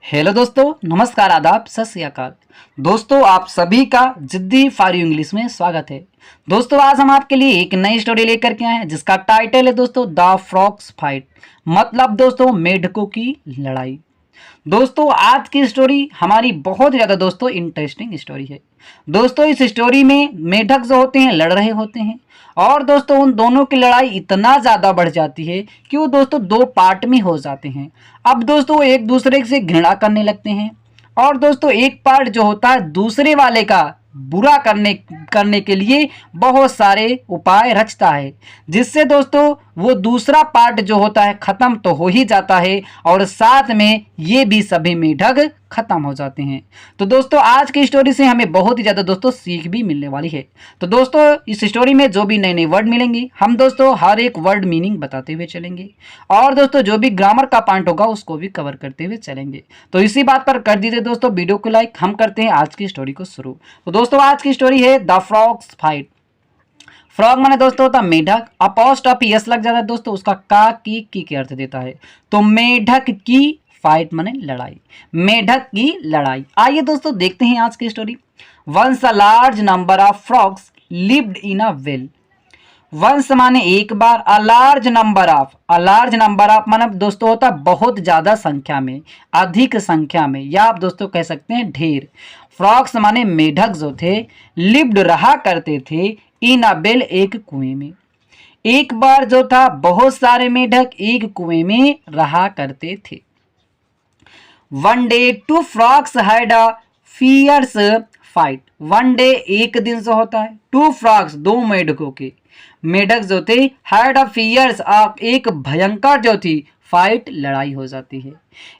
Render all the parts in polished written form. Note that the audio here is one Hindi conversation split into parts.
हेलो दोस्तों, नमस्कार, आदाब, सत श्री अकाल। दोस्तों, आप सभी का जिद्दी फॉर यू इंग्लिश में स्वागत है। दोस्तों, आज हम आपके लिए एक नई स्टोरी लेकर के आए हैं जिसका टाइटल है दोस्तों द फ्रॉक्स फाइट, मतलब दोस्तों मेढकों की लड़ाई। दोस्तों, आज की स्टोरी हमारी बहुत ज़्यादा दोस्तों इंटरेस्टिंग स्टोरी है। दोस्तों, इस स्टोरी में मेढक जो होते हैं लड़ रहे होते हैं और दोस्तों उन दोनों की लड़ाई इतना ज़्यादा बढ़ जाती है कि वो दोस्तों दो पार्ट में हो जाते हैं। अब दोस्तों वो एक दूसरे से घृणा करने लगते हैं और दोस्तों एक पार्ट जो होता है दूसरे वाले का बुरा करने करने के लिए बहुत सारे उपाय रचता है, जिससे दोस्तों वो दूसरा पार्ट जो होता है खत्म तो हो ही जाता है और साथ में ये भी सभी मेढक खत्म हो जाते हैं। तो दोस्तों आज की स्टोरी से हमें बहुत ही ज़्यादा दोस्तों सीख भी मिलने वाली है। तो दोस्तों इस स्टोरी में जो भी नए नए वर्ड मिलेंगे हम दोस्तों हर एक वर्ड मीनिंग बताते हुए चलेंगे और दोस्तों जो भी ग्रामर का पॉइंट होगा उसको भी कवर करते हुए चलेंगे। तो इसी बात पर कर दीजिए दोस्तों वीडियो को लाइक। हम करते हैं आज की स्टोरी को शुरू। तो दोस्तों आज की स्टोरी है द फ्रॉक्स फाइट। फ्रॉग माने दोस्तों होता मेढक, अपोस्ट्रोफी यस लग जाता है दोस्तों, उसका का की के अर्थ देता है। तो मेढक की फाइट माने लड़ाई, मेढक की लड़ाई। आइए दोस्तों देखते हैं आज की story. Once a large number of frogs lived in a well. Once माने एक बार, अ लार्ज नंबर ऑफ माने दोस्तों होता बहुत ज्यादा संख्या में, अधिक संख्या में, या आप दोस्तों कह सकते हैं ढेर। फ्रॉक्स माने मेढक जो थे, लिव्ड रहा करते थे, इन अ वेल एक कुएं में। एक बार जो था बहुत सारे मेढक एक कुएं में रहा करते थे। One day two frogs had a fierce fight. One day एक दिन जो होता है, टू फ्रॉक्स दो मेढकों के, मेढक जो थे हैड अ फियर्स एक भयंकर जो थी फाइट लड़ाई हो जाती है।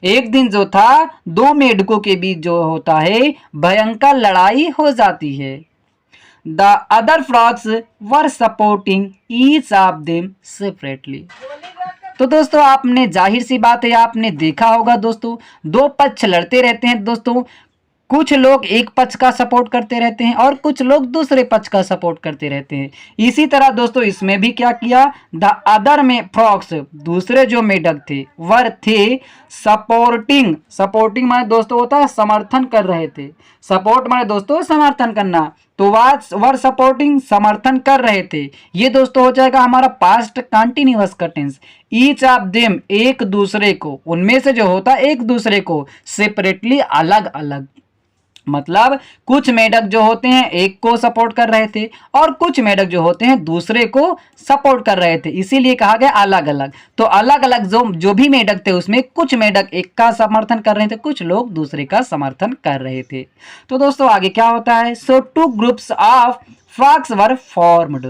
एक दिन जो था दो मेढकों के बीच जो होता है भयंकर लड़ाई हो जाती है। The other frogs were supporting each of them separately. तो दोस्तों आपने जाहिर सी बात है आपने देखा होगा दोस्तों दो पक्ष लड़ते रहते हैं दोस्तों, कुछ लोग एक पक्ष का सपोर्ट करते रहते हैं और कुछ लोग दूसरे पक्ष का सपोर्ट करते रहते हैं। इसी तरह दोस्तों इसमें भी क्या किया, द अदर में फ्रॉक्स दूसरे जो मेढक थे वर थे सपोर्टिंग। सपोर्टिंग माने दोस्तों होता है समर्थन कर रहे थे, सपोर्ट माने दोस्तों समर्थन करना, तो वर सपोर्टिंग समर्थन कर रहे थे। ये दोस्तों हो जाएगा हमारा पास्ट कंटिन्यूअस का टेंस। ईच ऑफ देम एक दूसरे को, उनमें से जो होता है एक दूसरे को, सेपरेटली अलग अलग, मतलब कुछ मेढक जो होते हैं एक को सपोर्ट कर रहे थे और कुछ मेढक जो होते हैं दूसरे को सपोर्ट कर रहे थे, इसीलिए कहा गया अलग अलग। तो अलग अलग जो भी मेढक थे उसमें कुछ मेढक एक का समर्थन कर रहे थे, कुछ लोग दूसरे का समर्थन कर रहे थे। तो दोस्तों आगे क्या होता है, so two groups of frogs were formed.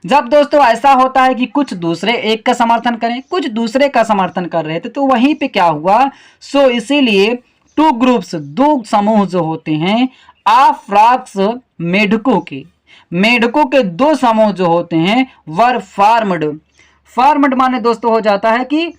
जब दोस्तों ऐसा होता है कि कुछ दूसरे एक का समर्थन करें कुछ दूसरे का समर्थन कर रहे थे, तो वहीं पे क्या हुआ, सो इसीलिए टू ग्रुप्स दो समूह जो होते हैं, ऑफ फ्रॉग्स मेढकों के दो समूह जो होते हैं वर फॉर्म्ड। फॉर्म्ड माने दोस्तों हो जाता है कि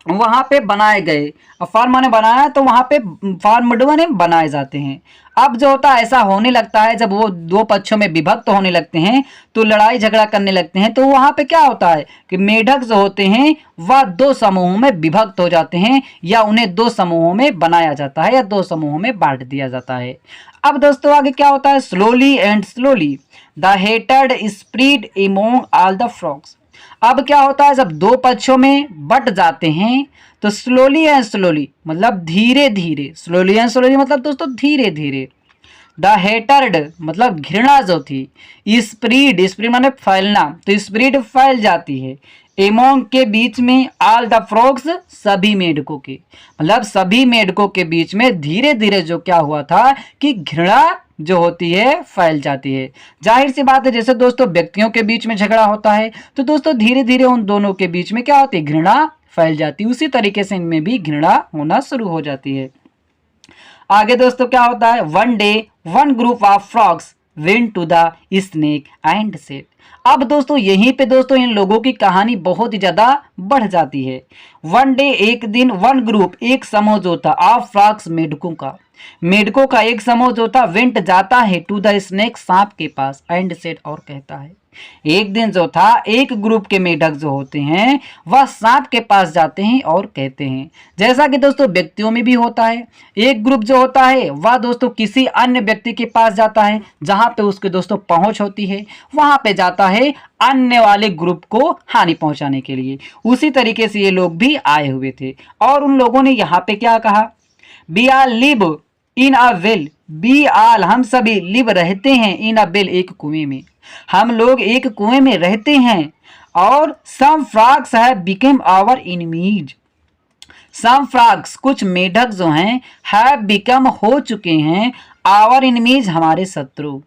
वहां पे बनाए गए, फॉर्म माने बनाया, तो वहां पे फॉर्म्ड माने बनाए जाते हैं। अब जो होता है ऐसा होने लगता है जब वो दो पक्षों में विभक्त होने लगते हैं तो लड़ाई झगड़ा करने लगते हैं, तो वहां पे क्या होता है कि मेढक जो होते हैं वह दो समूहों में विभक्त हो जाते हैं या उन्हें दो समूहों में बनाया जाता है या दो समूहों में बांट दिया जाता है। अब दोस्तों आगे क्या होता है, slowly and slowly the hated spread among all the frogs. अब क्या होता है जब दो पक्षों में बट जाते हैं तो स्लोली एंड स्लोली मतलब धीरे धीरे, स्लोली एंड स्लोली मतलब दोस्तों धीरे धीरे, द हेटर्ड मतलब घृणा जो थी, स्प्रीड स्प्रीड माने फैलना, तो स्प्रीड फैल जाती है, एमोंग के बीच में, ऑल द फ्रॉग्स सभी मेढकों के, मतलब सभी मेढकों के बीच में धीरे धीरे जो क्या हुआ था कि घृणा जो होती है फैल जाती है। जाहिर सी बात है जैसे दोस्तों व्यक्तियों के बीच में झगड़ा होता है तो दोस्तों धीरे धीरे उन दोनों के बीच में क्या होती है, घृणा फैल जाती है, उसी तरीके से इनमें भी घृणा होना शुरू हो जाती है। आगे दोस्तों क्या होता है, one day one group of frogs went to the snake and said. अब दोस्तों यहीं पे दोस्तों इन लोगों की कहानी बहुत ही ज्यादा बढ़ जाती है। वन डे एक दिन, वन ग्रुप एक समूह जो था, ऑफ फ्रॉग्स मेढकों का एक समूह जो था, वेंट जाता है टू द स्नेक सांप के पास, एंड सेड और कहता है एक दिन जो था, एक ग्रुप के मेढक जो होते हैं वह सांप के पास जाते हैं और कहते हैं, जैसा कि दोस्तों व्यक्तियों में भी होता है, एक ग्रुप जो होता है वह दोस्तों किसी अन्य व्यक्ति के पास जाता है जहां पे उसके दोस्तों पहुंच होती है, वहां पे जाता है अन्य वाले ग्रुप को हानि पहुंचाने के लिए। उसी तरीके से ये लोग भी आए हुए थे और उन लोगों ने यहाँ पे क्या कहा, we all live in a well, we all हम सभी लिव रहते हैं, इन अ वेल एक कुएं में, हम लोग एक कुएं में रहते हैं। और some frogs have become our enemies, some frogs कुछ मेढक जो हैं हैव बिकम हो चुके हैं, आवर एनिमीज हमारे शत्रु,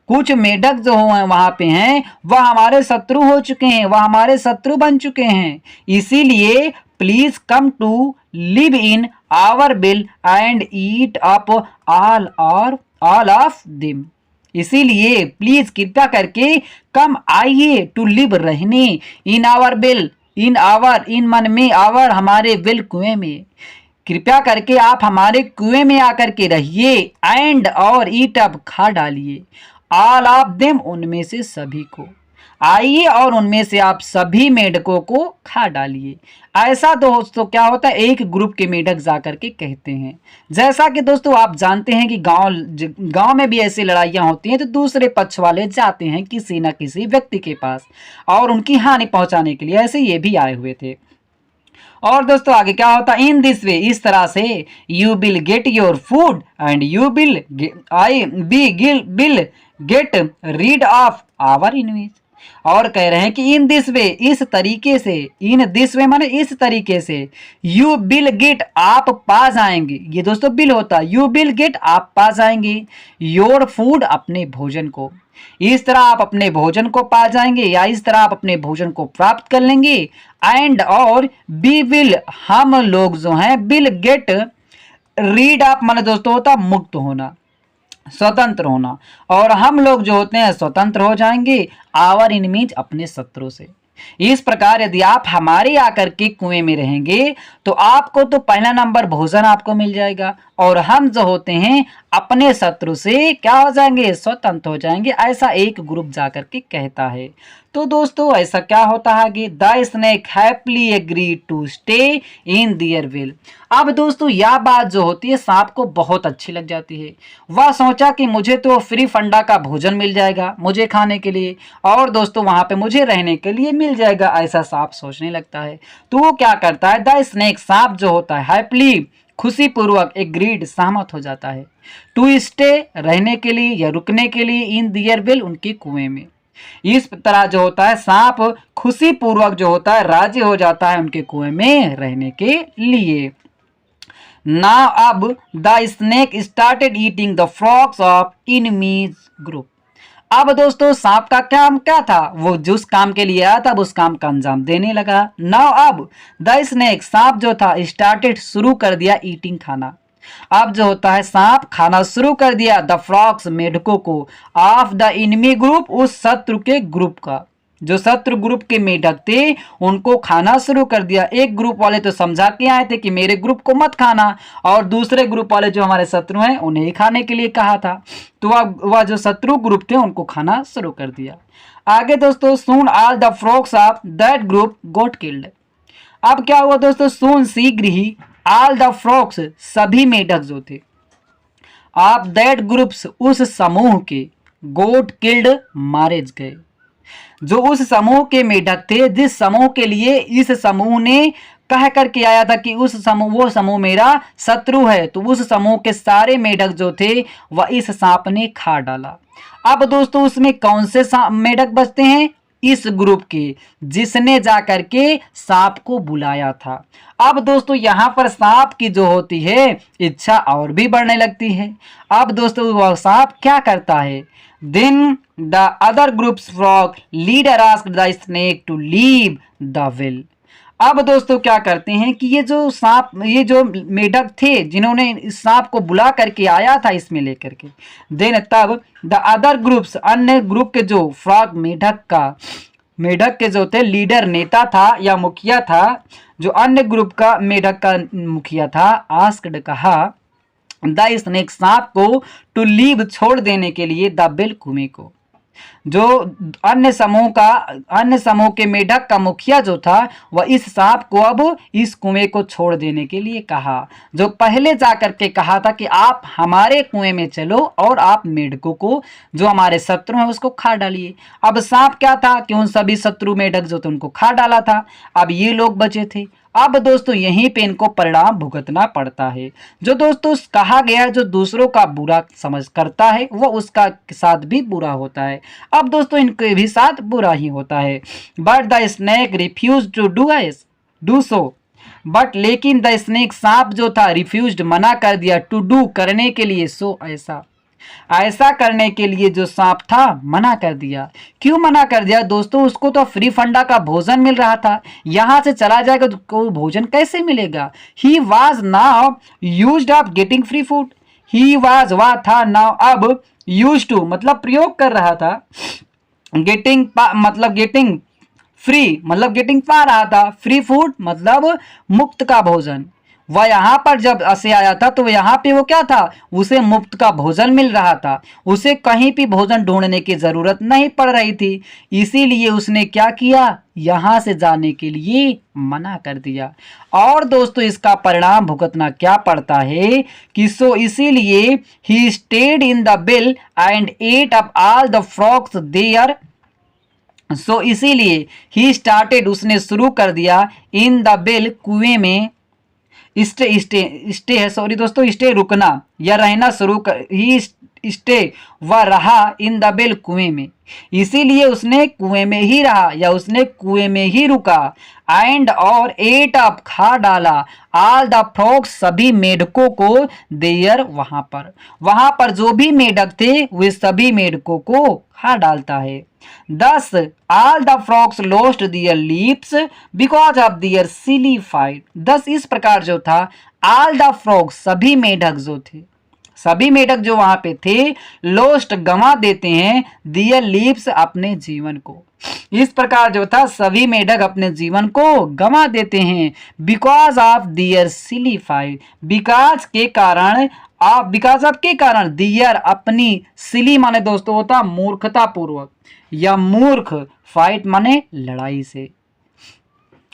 कुछ मेढक जो हैं वहां पे हैं वह हमारे शत्रु हो चुके हैं, वह हमारे शत्रु बन चुके हैं। इसीलिए please come to live in our well and eat up all of them, इसीलिए प्लीज कृपया करके कम आइए टू लिव रहने, in our well, in our इन मन में, आवर हमारे बिल कुएं में, कृपया करके आप हमारे कुएं में आकर के रहिए, एंड और ईट अप खा डालिए, ऑल ऑफ देम उनमें से सभी को, आइए और उनमें से आप सभी मेढकों को खा डालिए। ऐसा दोस्तों क्या होता है, एक ग्रुप के मेढक जाकर के कहते हैं। जैसा कि दोस्तों आप जानते हैं कि गांव में भी ऐसी लड़ाइयां होती हैं तो दूसरे पक्ष वाले जाते हैं किसी न किसी व्यक्ति के पास और उनकी हानि पहुंचाने के लिए, ऐसे ये भी आए हुए थे। और दोस्तों आगे क्या होता है, इन दिस वे, इस तरह से, you will get your food and you will get rid of our enemies, और कह रहे हैं कि इन दिस वे, इस तरीके से, इन दिस वे माने इस तरीके से, यू विल गेट आप पा जाएंगे, ये दोस्तों बिल होता है, यू विल गेट आप पा जाएंगे, योर फूड अपने भोजन को, इस तरह आप अपने भोजन को पा जाएंगे या इस तरह आप अपने भोजन को प्राप्त कर लेंगे, एंड और बी विल हम लोग जो हैं, विल गेट रीड ऑफ माने दोस्तों होता मुक्त होना, स्वतंत्र होना, और हम लोग जो होते हैं स्वतंत्र हो जाएंगे आवर एनिमीज अपने शत्रु से। इस प्रकार यदि आप हमारे आकर के कुएं में रहेंगे तो आपको तो पहला नंबर भोजन आपको मिल जाएगा और हम जो होते हैं अपने शत्रु से क्या हो जाएंगे, स्वतंत्र हो जाएंगे, ऐसा एक ग्रुप जाकर के कहता है। तो दोस्तों ऐसा क्या होता है कि the snake happily agree to stay in their well. अब दोस्तों यह बात जो होती है सांप को बहुत अच्छी लग जाती है, वह सोचा कि मुझे तो फ्री फंडा का भोजन मिल जाएगा मुझे खाने के लिए और दोस्तों वहां पे मुझे रहने के लिए मिल जाएगा, ऐसा सांप सोचने लगता है। तो वो क्या करता है, द स्नेक सांप जो होता है हैप्पीली खुशी पूर्वक एग्रीड सहमत हो जाता है, टू स्टे रहने के लिए या रुकने के लिए, इन देयर विल उनके कुएं में। इस तरह जो होता है सांप खुशी पूर्वक जो होता है राजी हो जाता है उनके कुएं में रहने के लिए। नाउ अब the snake started eating the frogs of enemies group. अब दोस्तों सांप का काम क्या था, वो जिस काम के लिए आया था उस काम का अंजाम देने लगा। नाउ अब द स्नेक सांप जो था स्टार्टेड शुरू कर दिया ईटिंग खाना, अब जो होता है सांप खाना शुरू कर दिया द फ्रॉग्स मेढकों को, ऑफ द एनिमी ग्रुप उस शत्रु के ग्रुप का, जो शत्रु ग्रुप के मेढक थे उनको खाना शुरू कर दिया। एक ग्रुप वाले तो समझा के आए थे कि मेरे ग्रुप को मत खाना और दूसरे ग्रुप वाले जो हमारे शत्रु हैं उन्हें ही खाने के लिए कहा था, तो वह जो शत्रु ग्रुप थे उनको खाना शुरू कर दिया। आगे दोस्तों सून all the frogs of that group got killed. अब क्या हुआ दोस्तों, सून शीघ्र ही ऑल द फ्रॉग्स सभी मेढक जो थे ऑफ दैट ग्रुप्स उस समूह के, गोट किल्ड मारे गए, जो उस समूह के मेढक थे जिस समूह के लिए इस समूह ने कह करके आया था कि उस समूह वो समूह मेरा शत्रु है, तो उस समूह के सारे मेढक जो थे वह इस सांप ने खा डाला। अब दोस्तों उसमें कौन से मेढक बचते हैं, इस ग्रुप के जिसने जाकर के सांप को बुलाया था। अब दोस्तों यहाँ पर सांप की जो होती है इच्छा और भी बढ़ने लगती है। अब दोस्तों वह सांप क्या करता है, then the other group's frog leader asked the snake to leave the well. अब दोस्तों क्या करते हैं कि ये जो मेढक थे जिन्होंने इस सांप को बुला करके आया था इसमें लेकर के, देन तब द अदर ग्रुप्स अन्य ग्रुप के जो फ्रॉग मेढक के जो थे लीडर नेता था या मुखिया था, जो अन्य ग्रुप का मेढक का मुखिया था, आस्क्ड कहा द स्नेक सांप को टू लीव छोड़ देने के लिए द विल कुएं को। जो अन्य समूह के मेढक का मुखिया जो था वह इस सांप को अब इस कुएं को छोड़ देने के लिए कहा, जो पहले जाकर के कहा था कि आप हमारे कुएं में चलो और आप मेढकों को जो हमारे शत्रु हैं उसको खा डालिए। अब सांप क्या था कि उन सभी शत्रु मेढक जो थे उनको खा डाला था। अब ये लोग बचे थे। अब दोस्तों यहीं पे इनको परिणाम भुगतना पड़ता है। जो दोस्तों कहा गया है जो दूसरों का बुरा समझ करता है वो उसका साथ भी बुरा होता है। अब दोस्तों इनके भी साथ बुरा ही होता है। But the snake refuse to do so, but लेकिन द स्नेक सांप जो था रिफ्यूज्ड मना कर दिया टू डू करने के लिए, सो ऐसा करने के लिए जो सांप था मना कर दिया। क्यों मना कर दिया दोस्तों? उसको तो फ्री फंडा का भोजन मिल रहा था, यहां से चला जाएगा तो भोजन कैसे मिलेगा? He was now used of getting free food. He was वह था, नाउ अब, यूज टू मतलब प्रयोग कर रहा था, गेटिंग फ्री मतलब गेटिंग पा रहा था, फ्री फूड मतलब मुफ्त का भोजन। वह यहाँ पर जब से आया था तो यहाँ पे वो क्या था, उसे मुफ्त का भोजन मिल रहा था, उसे कहीं भी भोजन ढूंढने की जरूरत नहीं पड़ रही थी। इसीलिए उसने क्या किया, यहाँ से जाने के लिए मना कर दिया। और दोस्तों इसका परिणाम भुगतना क्या पड़ता है कि सो इसीलिए he stayed in the well and ate up all the frogs there. So इसीलिए ही स्टार्टेड उसने शुरू कर दिया, इन द बिल कुएं में, स्टे है सॉरी दोस्तों, स्टे रुकना या रहना शुरू कर, ही स्टे वह रहा इन द बिल कुएं में, इसीलिए उसने कुएं में ही रहा या उसने कुएं में ही रुका। एंड और एट अप खा डाला, ऑल द फ्रॉग्स सभी मेढकों को, देयर वहां पर जो भी मेढक थे वे सभी मेढकों को खा डालता है। Thus, all the frogs lost their leaps because of their silly fight. Thus इस प्रकार जो था all the frogs सभी मेढक जो थे, सभी मेढक जो वहां पे थे, लोस्ट गंवा देते हैं, their leaps अपने जीवन को। इस प्रकार जो था सभी मेढक अपने जीवन को गंवा देते हैं, because of their silly fight, because of के कारण, दियर अपनी, सिली माने दोस्तों होता मूर्खता पूर्वक या मूर्ख, फाइट माने लड़ाई से।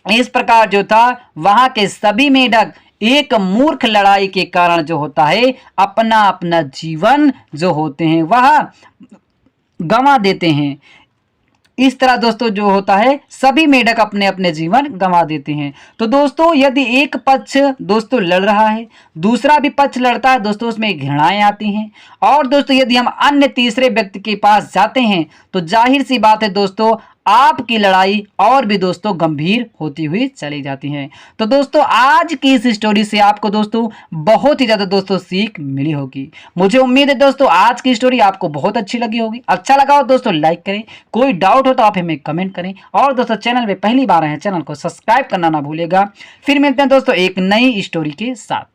इस प्रकार जो था वहां के सभी मेढक एक मूर्ख लड़ाई के कारण जो होता है अपना अपना जीवन जो होते हैं वह गंवा देते हैं। इस तरह दोस्तों जो होता है सभी मेढक अपने अपने जीवन गंवा देते हैं। तो दोस्तों यदि एक पक्ष दोस्तों लड़ रहा है, दूसरा भी पक्ष लड़ता है दोस्तों, उसमें घृणाएं आती हैं। और दोस्तों यदि हम अन्य तीसरे व्यक्ति के पास जाते हैं तो जाहिर सी बात है दोस्तों आपकी लड़ाई और भी दोस्तों गंभीर होती हुई चली जाती है। तो दोस्तों आज की इस स्टोरी से आपको दोस्तों बहुत ही ज्यादा दोस्तों सीख मिली होगी। मुझे उम्मीद है दोस्तों आज की स्टोरी आपको बहुत अच्छी लगी होगी। अच्छा लगा हो दोस्तों लाइक करें, कोई डाउट हो तो आप हमें कमेंट करें, और दोस्तों चैनल में पहली बार आए हैं चैनल को सब्सक्राइब करना ना भूलेगा। फिर मिलते हैं दोस्तों एक नई स्टोरी के साथ।